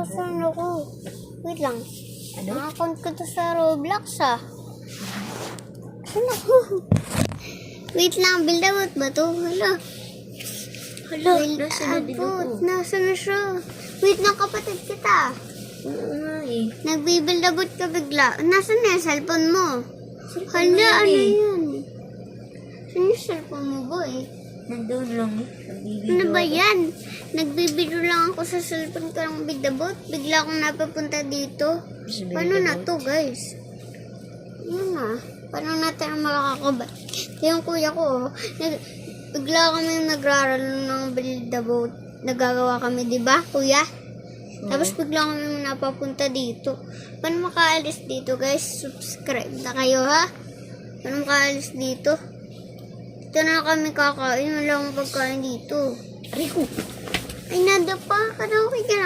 1,000 ako. Wait lang. Ano? Account ko to sa Roblox ah. Saan ako? Wait lang, build about ba to? Hala. Build nasa na din about. ako. Nasa na siya? Wait lang, kapatid kita. Oo nga eh. Nagbibuild about ka bigla. Nasaan na yung cellphone mo? Cellphone Hala, mo yan ano eh. yan? Saan yung cellphone mo, boy? Nandun lang eh. Ano ba yan? Nagbibideo lang ako sa cellphone ko ng bigdabot. Bigla akong napapunta dito. Paano na to, guys? Yun na. Paano natin ang makakabat? Yung kuya ko, bigla kami nagraralo ng bigdabot. Nagagawa kami, di ba, kuya? Tapos bigla kami napapunta dito. Paano makaalis dito, guys? Subscribe na kayo, ha? Paano makaalis dito? Ito na kami kakain. Wala akong pagkain dito. Rico. Ay, nada pa. Karaoke ka na.